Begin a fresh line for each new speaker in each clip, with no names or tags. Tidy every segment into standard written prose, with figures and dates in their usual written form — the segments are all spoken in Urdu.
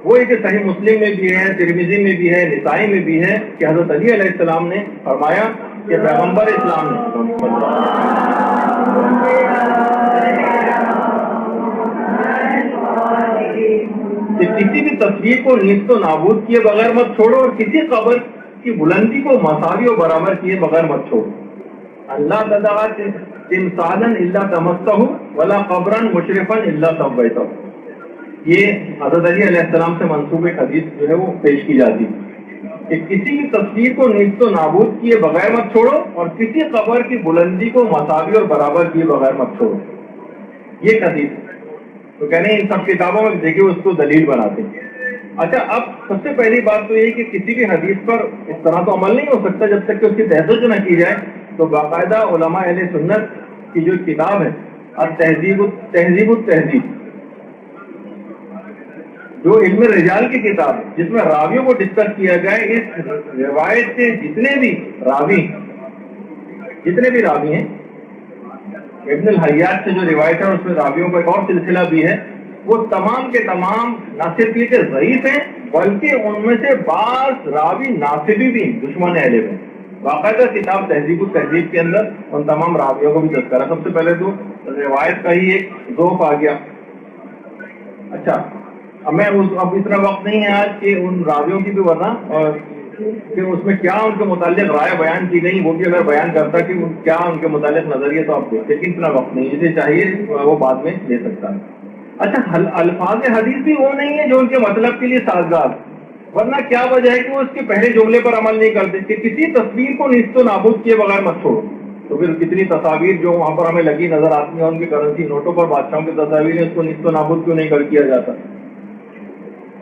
وہ ایک صحیح مسلم میں بھی ہے، ترمذی میں بھی ہے، نسائی میں بھی ہے کہ حضرت علی علیہ السلام نے فرمایا کہ پیغمبر اسلام نے کہ کسی بھی تصویر کو نیست و نابود کیے بغیر مت چھوڑو اور کسی قبر کی بلندی کو مساوی و برابر کیے بغیر مت چھوڑو. اللہ تدعا تمثالا الا تمسہ ولا قبرا مشرفا الا سویتہ. یہ حضرت علی علیہ السلام سے منسوب ایک حدیث جو ہے وہ پیش کی جاتی ہے کہ کسی بھی تصویر کو نیست و نابود کیے بغیر مت چھوڑو اور کسی قبر کی بلندی کو مساوی اور برابر کیے بغیر مت چھوڑو. یہ حدیث تو کہنے ان سب کتابوں میں دیکھیں اس کو دلیل بناتے ہیں. اچھا، اب سب سے پہلی بات تو یہ کہ کسی بھی حدیث پر اس طرح تو عمل نہیں ہو سکتا جب تک کہ اس کی تحقیق نہ کی جائے. تو باقاعدہ علماء اہل سنت کی جو کتاب ہے تہذیب التہذیب، جو علم رجال کی کتاب ہے جس میں راویوں کو ڈسکس کیا جائے، اس روایت سے جتنے بھی راوی ہیں، ابن الحیات سے جو روایت ہے اس میں راویوں کا ایک اور سلسلہ بھی ہے، وہ تمام کے تمام نہ صرف یہ کہ ضعیف ہیں بلکہ ان میں سے بعض راوی ناصبی بھی دشمن اہل ہیں. باقاعدہ کتاب تہذیب التہذیب کے اندر ان تمام راویوں کو بھی تذکرہ. سب سے پہلے تو روایت کا ہی ایک ذوق آ گیا. اچھا، اب اتنا وقت نہیں ہے آج کہ ان راویوں کی بھی وضع اور کہ اس میں کیا ان کے متعلق رائے بیان کی گئی وہ بھی اگر بیان کرتا کہ کیا ان کے متعلق نظریہ تو آپ دیکھتے، لیکن اتنا وقت نہیں، جسے چاہیے وہ بعد میں لے سکتا ہے. اچھا، الفاظ حدیث بھی وہ نہیں ہے جو ان کے مطلب کے لیے سازگار، ورنہ کیا وجہ ہے کہ وہ اس کے پہلے جملے پر عمل نہیں کرتے کہ کسی تصویر کو نیست و نابود کیے بغیر مت چھوڑو. تو پھر کتنی تصاویر جو وہاں پر ہمیں لگی نظر آتی ہیں ان کی کرنسی نوٹوں پر بادشاہوں کی تصاویر ہیں، اس کو نیست و نابود کیوں نہیں کیا جاتا.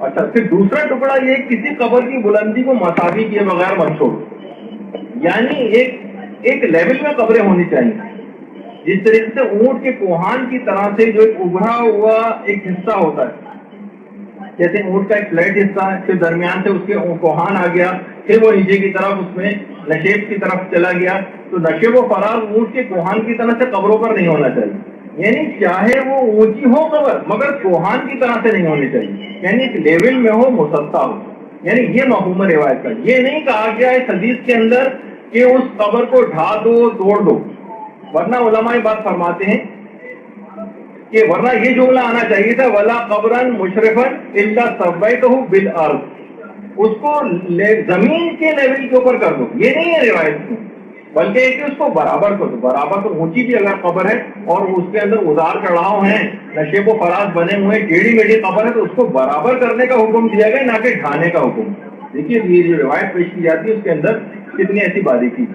اچھا، پھر دوسرا ٹکڑا یہ کسی قبر کی بلندی کو مساوی کیے بغیر مت چھوڑو، یعنی ایک لیول میں قبریں ہونی چاہیے. جس طریقے سے اونٹ کے کوہان کی طرح سے جو ایک ابھرا ہوا ایک حصہ ہوتا ہے، جیسے اونٹ کا ایک فلیٹ حصہ ہے، پھر درمیان سے اس کے کوہان آ گیا، پھر وہ نیچے کی طرف اس میں نشیب کی طرف چلا گیا. تو نشیب و فراز اونٹ کے کوہان کی طرح سے قبروں پر نہیں ہونا چاہیے، یعنی چاہے وہ اونچی ہو قبر مگر کوہان کی طرح سے نہیں ہونی چاہیے، یعنی ایک لیول میں ہو، مسطح ہو. یعنی یہ مفہوم روایت کا. یہ نہیں کہا گیا اس حدیث کے اندر کہ اس قبر کو ڈھا دو، توڑ دو، ورنہ علماء بات فرماتے ہیں کہ ورنہ یہ جملہ آنا چاہیے تھا ولا قبرا مشرفا الا سویتہ بالارض، اس کو زمین کے لیول کے اوپر کر دو. یہ نہیں ہے روایت میں، بلکہ کہ اس کو برابر کر دو. برابر تو اونچی بھی اگر قبر ہے اور اس کے اندر ادار چڑھاؤ ہیں، نشیب و فراز بنے ہوئے، ٹیڑھی میڑھی قبر ہے تو اس کو برابر کرنے کا حکم دیا گیا، نہ کہ ڈھانے کا حکم. دیکھیے یہ جو روایت پیش کی جاتی ہے اس کے اندر کتنی ایسی باریکی،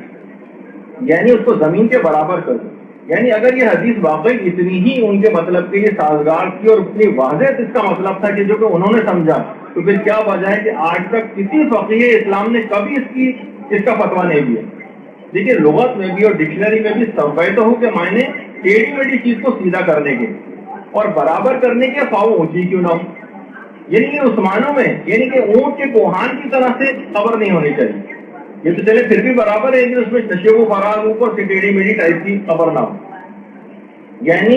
یعنی اس کو زمین کے برابر کر دو. یعنی اگر یہ حدیث واقعی اتنی ہی ان کے مطلب کے لیے سازگار تھی اور اتنی واضح اس کا مطلب تھا کہ جو کہ انہوں نے سمجھا، تو پھر کیا وجہ ہے کہ آج تک کسی فقیہ اسلام نے کبھی اس کا فتویٰ نہیں دیا. دیکھیے لغت میں بھی اور ڈکشنری میں بھی سویتہ کے معنی ٹیڑھی میڑھی چیز کو سیدھا کرنے کے اور برابر کرنے کے، خواہ اونچی کیوں نہ ہو. یعنی کہ عثمانوں میں یعنی کہ اونٹ کے کوہان کی طرح سے قبر نہیں ہونی چاہیے. یہ تو چلے پھر بھی برابر ہے کہ اس میں نشیب و فراز اوپر سے ٹیڑھی میڑھی ٹائپ کی قبر نہ ہو، یعنی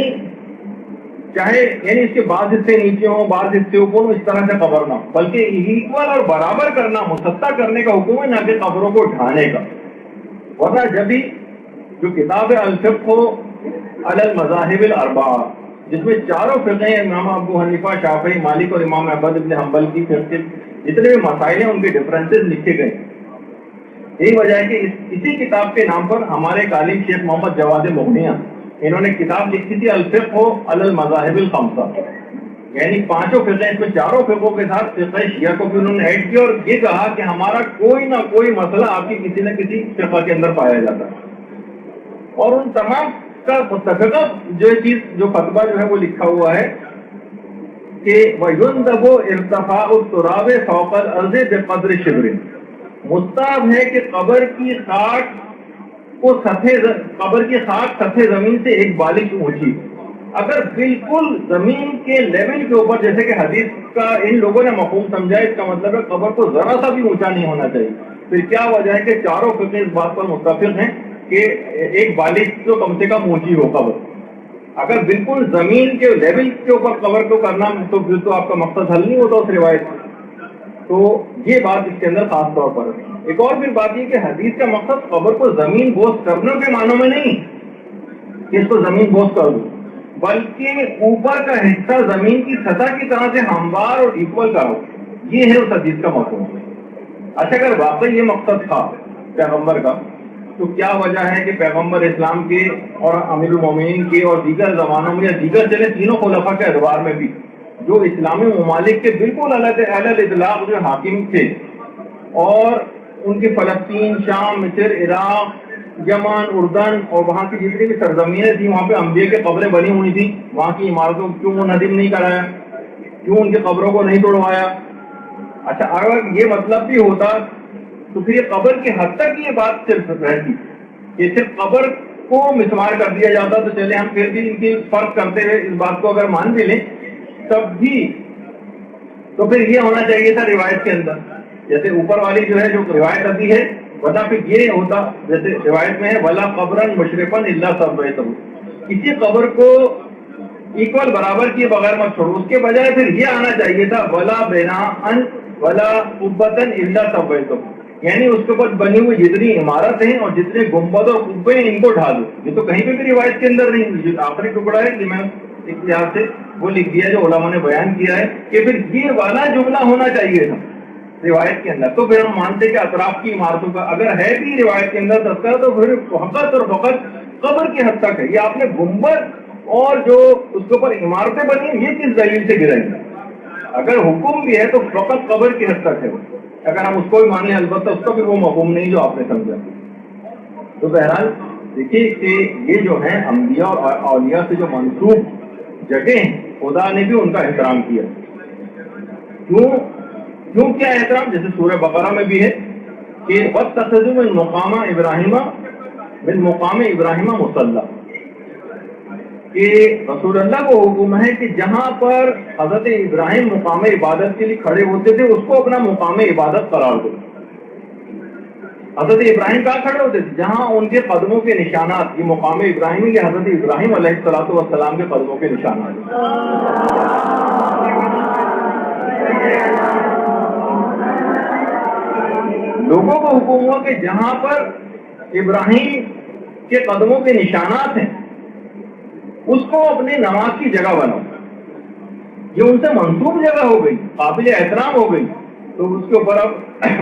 چاہے یعنی اس کے بعض حصے نیچے ہوں، بعض حصے اوپر ہوں، اس طرح سے قبر نہ ہو، بلکہ ایکول اور برابر کرنا، مسطح کرنے کا حکم ہے، نہ کہ قبروں کو ڈھانے کا. ورنہ جب بھی جو کتاب الفقہ علی المذاہب الاربعہ، جس میں چاروں فقہ امام ابو حنیفہ، شافعی، مالک اور امام احمد بن حنبل کی فقہ جتنے بھی مسائل ہیں ان کے ڈفرینسز لکھے گئے. یہی وجہ ہے کہ اسی کتاب کے نام پر ہمارے عالم شیخ محمد جواد مغنیہ انہوں نے کتاب لکھی تھی الفقہ علی المذاہب الخمسہ، یعنی پانچوں فقہ، اس میں چاروں فقہوں کے ساتھ فقہ شیعہ کو بھی انہوں نے ایڈ کیا اور یہ کہا کہ ہمارا کوئی نہ کوئی مسئلہ آپ کی کسی نہ کسی فقہ کے اندر پایا جاتا ہے. اور ان تمام کا متفقہ جو چیز جو فتویٰ جو ہے وہ لکھا ہوا ہے کہ وَيُنْدَبُ ارْتِفَاعُ التُّرَابِ فَوْقَ الْأَرْضِ بِقَدْرِ شِبْرٍ، مستحب ہے کہ قبر کی خاک سطح زمین سے ایک بالش اونچی. اگر بالکل زمین کے لیول کے اوپر، جیسے کہ حدیث کا ان لوگوں نے مفہوم سمجھا، اس کا مطلب ہے قبر کو ذرا سا بھی اونچا نہیں ہونا چاہیے. پھر کیا وجہ ہے کہ چاروں فقہ اس بات پر متفق ہیں کہ ایک بالش تو کم سے کم اونچی ہو قبر. اگر بالکل زمین کے لیول کے اوپر قبر کو کرنا تو پھر تو آپ کا مقصد حل نہیں ہوتا اس روایت سے. تو یہ بات اس کے اندر خاص طور پر ہے. ایک اور پھر بات یہ کہ حدیث کا مقصد قبر کو زمین بوس کرنے کے معنوں میں نہیں کہ اس کو زمین بوس کر دو، بلکہ اوپر کا حصہ زمین کی سطح کی طرح سے ہموار اور ایکول کرو. یہ ہے اس حدیث کا مفہوم. اچھا، اگر واقعی یہ مقصد تھا پیغمبر کا تو کیا وجہ ہے کہ پیغمبر اسلام کے اور امیر المومنین کے اور دیگر زمانوں میں یا دیگر چلے تینوں خلفاء کے ادوار میں بھی جو اسلامی ممالک کے بالکل الگ اطلاق جو حاکم تھے اور ان کی فلسطین، شام، مصر، عراق، یمن، اردن اور وہاں کی جتنی بھی سرزمینیں تھیں وہاں پہ انبیاء کی قبریں بنی ہوئی تھیں، وہاں کی عمارتوں کیوں منہدم نہیں کرایا، کیوں ان کی قبروں کو نہیں توڑوایا؟ اچھا، اگر یہ مطلب بھی ہوتا تو پھر یہ قبر کی حد تک یہ بات صرف رہتی کہ صرف قبر کو مسمار کر دیا جاتا تو چلے ہم پھر بھی ان کی فرق کرتے ہوئے اس بات کو اگر مان بھی لیں تب بھی تو پھر یہ ہونا چاہیے تھا روایت کے اندر، جیسے اوپر والی جو ہے جو روایت ابھی ہے بتا پھر یہ ہوتا جیسے روایت میں ہے ولا قبرن مشرفن الا سبیتہ، کسی قبر کو ایکول برابر کیے بغیر مت چھوڑو. اس کے بجائے پھر یہ آنا چاہیے تھا ولا بناءن ولا قبۃ الا سبیتہ، یعنی اس کے اوپر بنی ہوئی جتنی عمارت ہیں اور جتنے گنبد اور قبے ہیں ان کو ڈھا دو. یہ تو کہیں پہ بھی روایت کے اندر نہیں. جو آخری ٹکڑا ہے کہ میں اختیار سے وہ لکھ دیا جو علماء نے بیان کیا ہے کہ پھر یہ والا جملہ ہونا چاہیے تھا روایت کے اندر. تو پھر ہم مانتے کہ اطراف کی عمارتوں کا اگر ہے بھی روایت کے اندر تذکرہ تو پھر فقط اور فقط قبر کی حد تک ہے. یہ آپ نے گنبد اور جو اس کے اوپر عمارتیں بنی یہ کس دلیل سے گرائی؟ اگر حکم بھی ہے تو فقط قبر کی حد تک ہے. اگر ہم اس کو بھی مان لیں البتہ اس کا بھی وہ مفہوم نہیں جو آپ نے سمجھا. تو بہرحال دیکھیے کہ یہ جو ہے انبیاء اور اولیاء سے جو منسوب جگہ ہیں خدا نے بھی ان کا احترام کیا. کیوں کیا احترام؟ جیسے سورہ بقرہ میں بھی ہے کہ وَاتَّخَذُوا مِن مقام ابراہیم مصلی، کہ رسول اللہ کو حکم ہے کہ جہاں پر حضرت ابراہیم مقام عبادت کے لیے کھڑے ہوتے تھے اس کو اپنا مقام عبادت قرار دو. حضرت ابراہیم کہاں کھڑے ہوتے تھے؟ جہاں ان کے قدموں کے نشانات، یہ مقام ابراہیم یہ حضرت ابراہیم علیہ الصلوۃ والسلام کے قدموں کے نشانات. لوگوں کو حکم ہوا کہ جہاں پر ابراہیم کے قدموں کے نشانات ہیں اس کو اپنی نماز کی جگہ بناؤ. یہ ان سے منسوب جگہ ہو گئی، قابل احترام ہو گئی. تو اس کے اوپر اب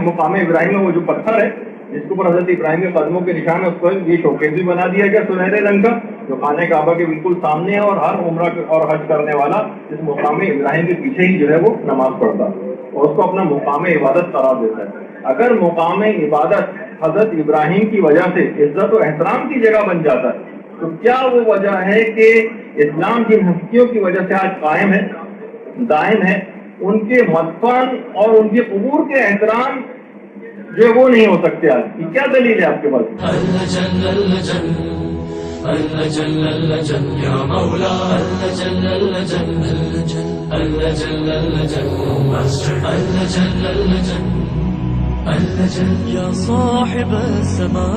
مقام ابراہیم میں وہ جو پتھر ہے جس کے اوپر حضرت ابراہیم کے قدموں کے نشان ہے اس پر یہ شوکیس بھی بنا دیا گیا سنہرے رنگ کا جو خانہ کعبہ کے بالکل سامنے ہے، اور ہر عمرہ اور حج کرنے والا اس مقام ابراہیم کے پیچھے ہی جو ہے وہ نماز پڑھتا اور اس کو اپنا مقام عبادت قرار دیتا ہے. اگر مقام عبادت حضرت ابراہیم کی وجہ سے عزت و احترام کی جگہ بن جاتا ہے تو کیا وہ وجہ ہے کہ اسلام جن ہستیوں کی وجہ سے آج قائم ہے، دائم ہے، ان کے مدفن اور ان کے قبور کے احترام جو وہ نہیں ہو سکتے؟ آج کی کیا دلیل ہے آپ کے پاس؟
يا صاحب السماء